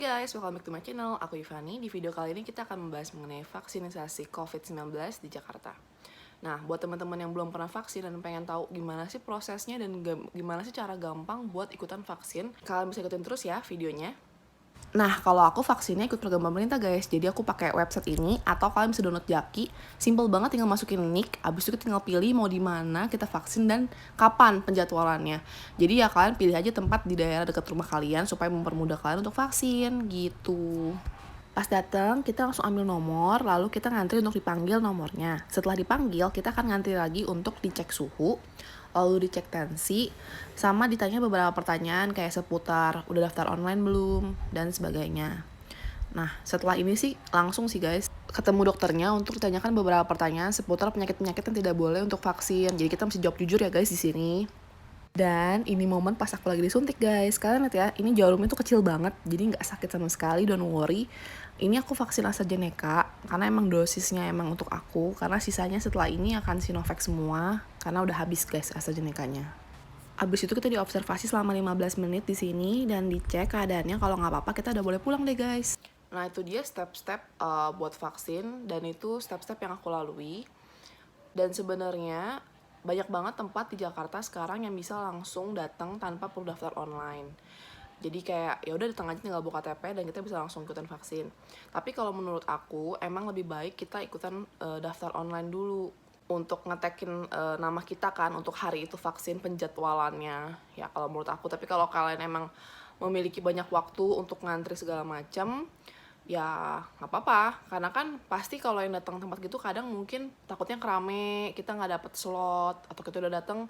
Guys, welcome back to my channel. Aku Ivani. Di video kali ini kita akan membahas mengenai vaksinisasi COVID-19 di Jakarta. Nah, buat teman-teman yang belum pernah vaksin dan pengen tahu gimana sih prosesnya dan gimana sih cara gampang buat ikutan vaksin, kalian bisa ikutin terus ya videonya. Nah, kalau aku vaksinnya ikut program pemerintah guys, jadi aku pakai website ini atau kalian bisa download Jaki. Simple banget, tinggal masukin nick, abis itu tinggal pilih mau di mana kita vaksin dan kapan penjadwalannya. Jadi ya kalian pilih aja tempat di daerah dekat rumah kalian supaya mempermudah kalian untuk vaksin gitu. Pas datang, kita langsung ambil nomor, lalu kita ngantri untuk dipanggil nomornya. Setelah dipanggil, kita akan ngantri lagi untuk dicek suhu, lalu dicek tensi, sama ditanya beberapa pertanyaan kayak seputar udah daftar online belum, dan sebagainya. Nah, setelah ini sih langsung sih guys ketemu dokternya untuk ditanyakan beberapa pertanyaan seputar penyakit-penyakit yang tidak boleh untuk vaksin. Jadi kita mesti jawab jujur ya guys di sini. Dan ini momen pas aku lagi disuntik guys. Kalian lihat ya, ini jarumnya tuh kecil banget, jadi nggak sakit sama sekali, don't worry. Ini aku vaksin AstraZeneca, karena emang dosisnya emang untuk aku, karena sisanya setelah ini akan Sinovac semua, karena udah habis guys AstraZeneca-nya. Abis itu kita diobservasi selama 15 menit di sini dan dicek keadaannya. Kalau nggak apa-apa kita udah boleh pulang deh guys. Nah itu dia step-step buat vaksin, dan itu step-step yang aku lalui. Dan sebenarnya banyak banget tempat di Jakarta sekarang yang bisa langsung datang tanpa perlu daftar online. Jadi kayak ya udah datang aja tinggal buka KTP dan kita bisa langsung ikutan vaksin. Tapi kalau menurut aku emang lebih baik kita ikutan daftar online dulu untuk ngetekin nama kita kan untuk hari itu vaksin penjadwalannya. Ya kalau menurut aku, tapi kalau kalian emang memiliki banyak waktu untuk ngantri segala macam, ya nggak apa-apa, karena kan pasti kalau yang datang tempat gitu kadang mungkin takutnya kerame, kita nggak dapet slot, atau kita udah datang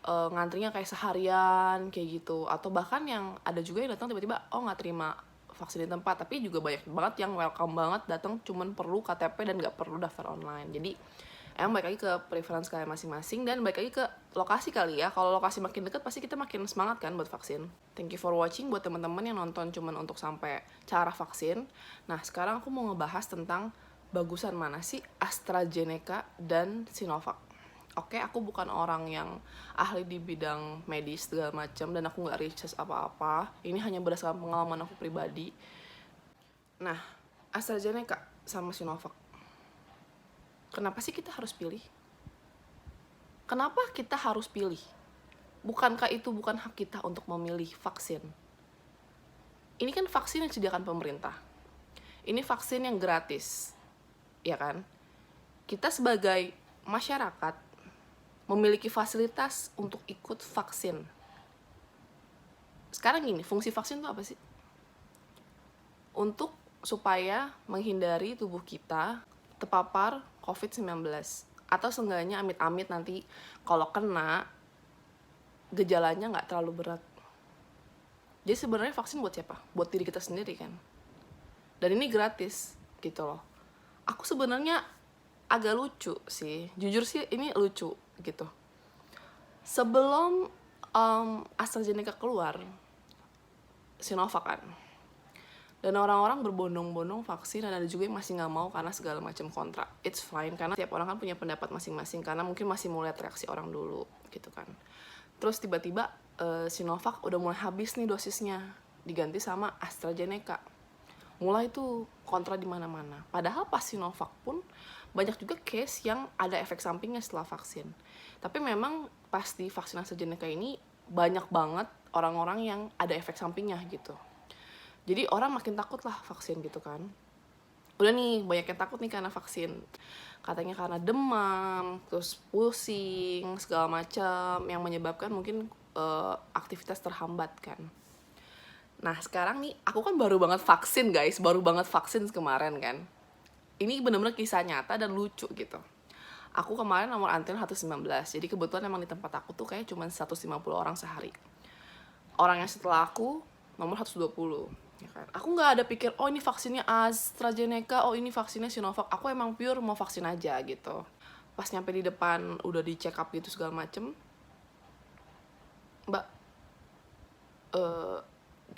ngantrinya kayak seharian kayak gitu, atau bahkan yang ada juga yang datang tiba-tiba nggak terima vaksin di tempat, tapi juga banyak banget yang welcome banget datang cuman perlu KTP dan nggak perlu daftar online. Jadi emang balik lagi ke preference kalian masing-masing dan balik lagi ke lokasi kali ya. Kalau lokasi makin deket pasti kita makin semangat kan buat vaksin. Thank you for watching buat teman-teman yang nonton cuman untuk sampai cara vaksin. Nah sekarang aku mau ngebahas tentang bagusan mana sih AstraZeneca dan Sinovac. Oke, aku bukan orang yang ahli di bidang medis segala macam dan aku nggak research apa-apa. Ini hanya berdasarkan pengalaman aku pribadi. Nah, AstraZeneca sama Sinovac, kenapa sih kita harus pilih? Kenapa kita harus pilih? Bukankah itu bukan hak kita untuk memilih vaksin? Ini kan vaksin yang disediakan pemerintah. Ini vaksin yang gratis, ya kan? Kita sebagai masyarakat memiliki fasilitas untuk ikut vaksin. Sekarang gini, fungsi vaksin itu apa sih? Untuk supaya menghindari tubuh kita terpapar COVID-19, atau seenggaknya amit-amit nanti kalau kena gejalanya nggak terlalu berat. Jadi sebenarnya vaksin buat siapa? Buat diri kita sendiri kan. Dan ini gratis gitu loh. Aku sebenarnya agak lucu sih, jujur sih ini lucu gitu. Sebelum AstraZeneca keluar, Sinovac kan, dan orang-orang berbondong-bondong vaksin, dan ada juga yang masih nggak mau karena segala macam kontra. It's fine, karena tiap orang kan punya pendapat masing-masing, karena mungkin masih mau lihat reaksi orang dulu gitu kan. Terus tiba-tiba Sinovac udah mulai habis nih dosisnya, diganti sama AstraZeneca. Mulai tuh kontra di mana-mana. Padahal pas Sinovac pun banyak juga case yang ada efek sampingnya setelah vaksin. Tapi memang pas di vaksin AstraZeneca ini banyak banget orang-orang yang ada efek sampingnya gitu. Jadi orang makin takut lah vaksin gitu kan. Udah nih banyak yang takut nih karena vaksin. Katanya karena demam, terus pusing, segala macam yang menyebabkan mungkin aktivitas terhambat kan. Nah sekarang nih aku kan baru banget vaksin guys, baru banget vaksin kemarin kan. Ini bener-bener kisah nyata dan lucu gitu. Aku kemarin nomor antrian 119, jadi kebetulan emang di tempat aku tuh kayak cuma 150 orang sehari. Orang yang setelah aku nomor 120, ya kan. Aku nggak ada pikir ini vaksinnya AstraZeneca, ini vaksinnya Sinovac. Aku emang pure mau vaksin aja gitu. Pas nyampe di depan udah di check up gitu segala macem, mbak,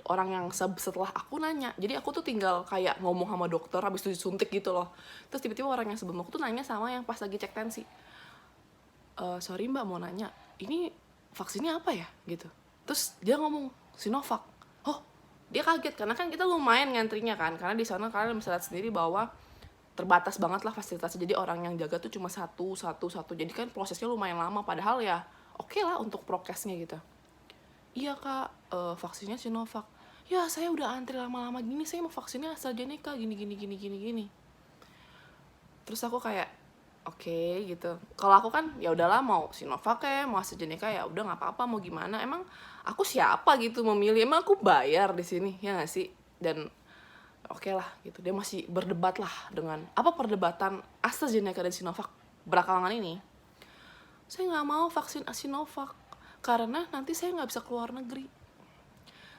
orang yang setelah aku nanya, jadi aku tuh tinggal kayak ngomong sama dokter habis itu disuntik gitu loh. Terus tiba-tiba orang yang sebelum aku tuh nanya sama yang pas lagi cek tensi, sorry mbak mau nanya, ini vaksinnya apa ya gitu. Terus dia ngomong Sinovac. Oh Dia kaget karena kan kita lumayan ngantrinya kan, karena di sana kalian bisa lihat sendiri bahwa terbatas banget lah fasilitasnya. Jadi orang yang jaga tuh cuma satu. Jadi kan prosesnya lumayan lama, padahal ya oke lah untuk prokesnya gitu. Iya kak, vaksinnya Sinovac. Ya saya udah antri lama-lama gini, saya mau vaksinnya AstraZeneca gini. Terus aku kayak oke gitu. Kalau aku kan ya udahlah, mau Sinovac ya mau AstraZeneca ya udah nggak apa-apa, mau gimana, emang aku siapa gitu memilih, emang aku bayar di sini ya nggak sih. Dan oke lah gitu, dia masih berdebat lah dengan apa perdebatan AstraZeneca dan Sinovac belakangan ini. Saya nggak mau vaksin Sinovac karena nanti saya nggak bisa keluar negeri.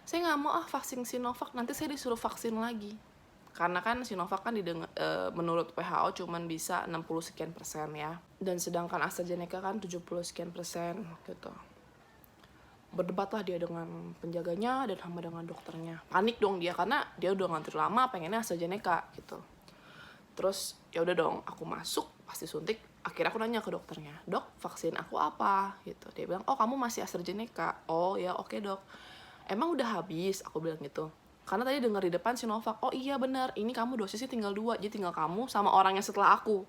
Saya nggak mau vaksin Sinovac, nanti saya disuruh vaksin lagi. Karena kan Sinovac kan menurut WHO cuman bisa 60 sekian persen ya. Dan sedangkan AstraZeneca kan 70 sekian persen gitu. Berdebatlah dia dengan penjaganya dan sama dengan dokternya. Panik dong dia karena dia udah ngantri lama pengennya AstraZeneca gitu. Terus ya udah dong, aku masuk pasti suntik. Akhirnya aku nanya ke dokternya, "Dok, vaksin aku apa?" gitu. Dia bilang, "Oh, kamu masih AstraZeneca." "Oh ya, oke dok." "Emang udah habis?" Aku bilang gitu. Karena tadi dengar di depan Sinovac. "Oh iya benar, ini kamu dosisnya tinggal 2, jadi tinggal kamu sama orang yang setelah aku."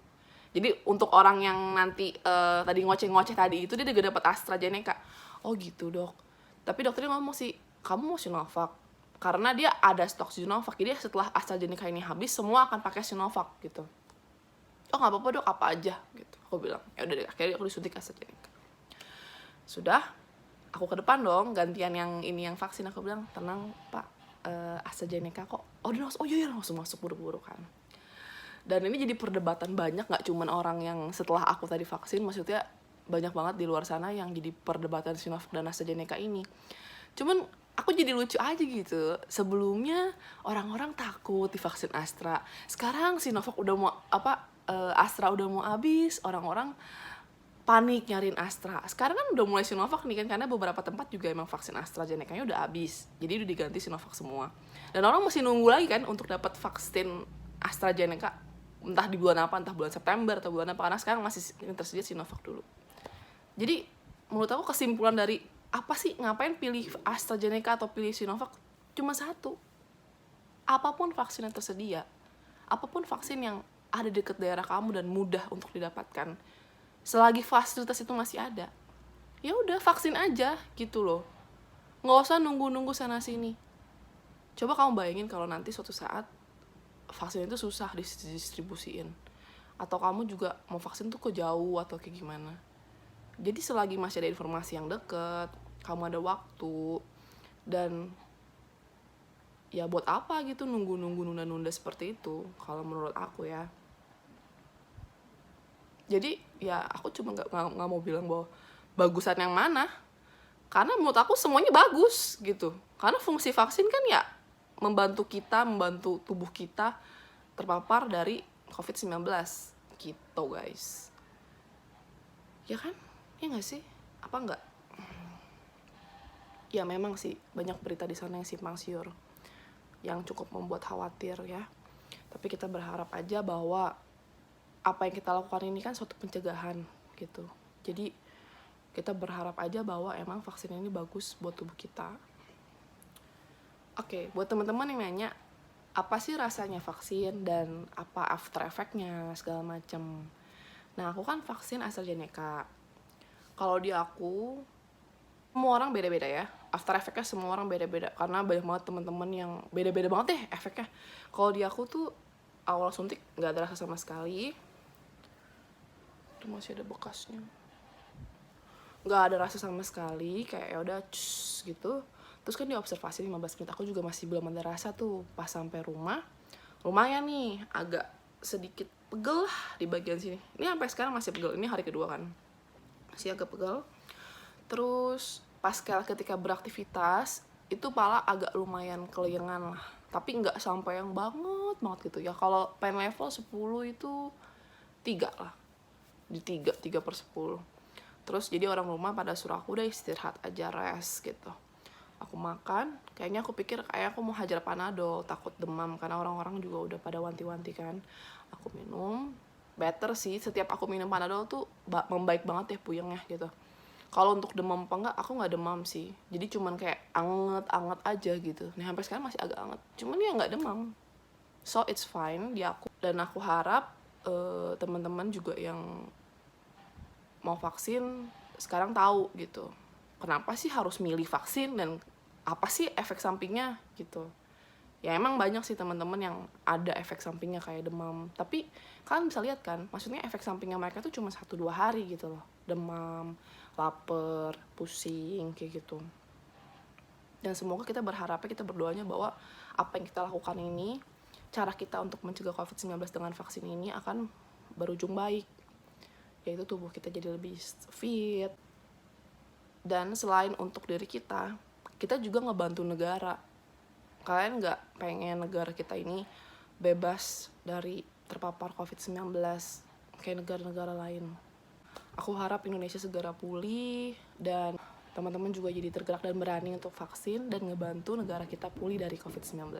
Jadi untuk orang yang nanti tadi ngoceh-ngoceh tadi itu dia juga dapat AstraZeneca. "Oh gitu dok." Tapi dokternya ngomong sih, "Kamu mau Sinovac." Karena dia ada stok Sinovac, jadi setelah AstraZeneca ini habis semua akan pakai Sinovac gitu. "Oh nggak apa-apa dok, apa aja," gitu. Aku bilang, ya udah deh, akhirnya aku disuntik AstraZeneca. Sudah, aku ke depan dong, gantian yang ini yang vaksin. Aku bilang, "Tenang pak, AstraZeneca kok." Oh dia langsung, "Oh iya langsung masuk buru-buru kan." Dan ini jadi perdebatan banyak, nggak cuman orang yang setelah aku tadi vaksin, maksudnya banyak banget di luar sana yang jadi perdebatan Sinovac dan AstraZeneca ini. Cuman aku jadi lucu aja gitu. Sebelumnya orang-orang takut divaksin Astra. Sekarang Sinovac udah mau Astra udah mau habis, orang-orang panik nyariin Astra. Sekarang kan udah mulai Sinovac nih kan, karena beberapa tempat juga emang vaksin AstraZeneca-nya udah habis. Jadi udah diganti Sinovac semua. Dan orang masih nunggu lagi kan untuk dapat vaksin AstraZeneca, entah di bulan apa, entah bulan September atau bulan apa, karena sekarang masih tersedia Sinovac dulu. Jadi menurut aku kesimpulan dari apa sih, ngapain pilih AstraZeneca atau pilih Sinovac? Cuma satu, apapun vaksin yang tersedia, apapun vaksin yang ada di dekat daerah kamu dan mudah untuk didapatkan, selagi fasilitas itu masih ada, ya udah vaksin aja gitu loh. Nggak usah nunggu-nunggu sana sini. Coba kamu bayangin kalau nanti suatu saat vaksin itu susah didistribusiin, atau kamu juga mau vaksin tuh ke jauh atau kayak gimana. Jadi selagi masih ada informasi yang deket, kamu ada waktu, dan ya buat apa gitu nunggu-nunggu nunda-nunda seperti itu kalau menurut aku ya. Jadi ya aku cuma nggak mau bilang bahwa bagusan yang mana, karena menurut aku semuanya bagus gitu. Karena fungsi vaksin kan ya membantu tubuh kita terpapar dari COVID-19 gitu guys. Ya kan? Ya nggak sih? Apa nggak? Ya memang sih banyak berita di sana yang simpang siur, yang cukup membuat khawatir ya. Tapi kita berharap aja bahwa apa yang kita lakukan ini kan suatu pencegahan gitu. Jadi kita berharap aja bahwa emang vaksin ini bagus buat tubuh kita. Oke, buat teman-teman yang nanya apa sih rasanya vaksin dan apa after effect-nya segala macam. Nah, aku kan vaksin AstraZeneca. Kalau di aku, semua orang beda-beda ya. After effect-nya semua orang beda-beda karena banyak banget teman-teman yang beda-beda banget deh efeknya. Kalau di aku tuh awal suntik nggak ada rasa sama sekali. Itu masih ada bekasnya. Nggak ada rasa sama sekali, kayak ya udah gitu. Terus kan di observasi 15 menit aku juga masih belum ada rasa tuh. Pas sampai rumah, lumayan nih agak sedikit pegel lah di bagian sini. Ini sampai sekarang masih pegel. Ini hari kedua kan, masih agak pegel. Terus pas ketika beraktivitas itu pala agak lumayan keliengan lah, tapi nggak sampai yang banget gitu ya. Kalau pain level 10 itu 3 lah, di 3/10. Terus jadi orang rumah pada suruh aku udah istirahat aja, rest gitu. Aku makan, kayaknya aku pikir kayak aku mau hajar Panadol, takut demam karena orang-orang juga udah pada wanti-wanti kan. Aku minum, better sih, setiap aku minum Panadol tuh membaik banget ya puyengnya gitu. Kalau untuk demam apa enggak, aku nggak demam sih. Jadi cuman kayak anget-anget aja gitu. Nah sampai sekarang masih agak anget. Cuman ya nggak demam. So it's fine di aku. Dan aku harap teman-teman juga yang mau vaksin sekarang tahu gitu. Kenapa sih harus milih vaksin dan apa sih efek sampingnya gitu. Ya emang banyak sih teman-teman yang ada efek sampingnya kayak demam, tapi kalian bisa lihat kan, maksudnya efek sampingnya mereka tuh cuma 1-2 hari gitu loh. Demam, lapar, pusing kayak gitu. Dan semoga kita berharapnya, kita berdoanya bahwa apa yang kita lakukan ini, cara kita untuk mencegah COVID-19 dengan vaksin ini akan berujung baik, yaitu tubuh kita jadi lebih fit. Dan selain untuk diri kita juga ngebantu negara. Kalian nggak pengen negara kita ini bebas dari terpapar COVID-19 kayak negara-negara lain. Aku harap Indonesia segera pulih dan teman-teman juga jadi tergerak dan berani untuk vaksin dan ngebantu negara kita pulih dari COVID-19.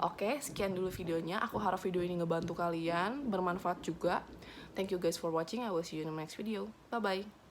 Oke, sekian dulu videonya. Aku harap video ini ngebantu kalian, bermanfaat juga. Thank you guys for watching. I will see you in the next video. Bye-bye.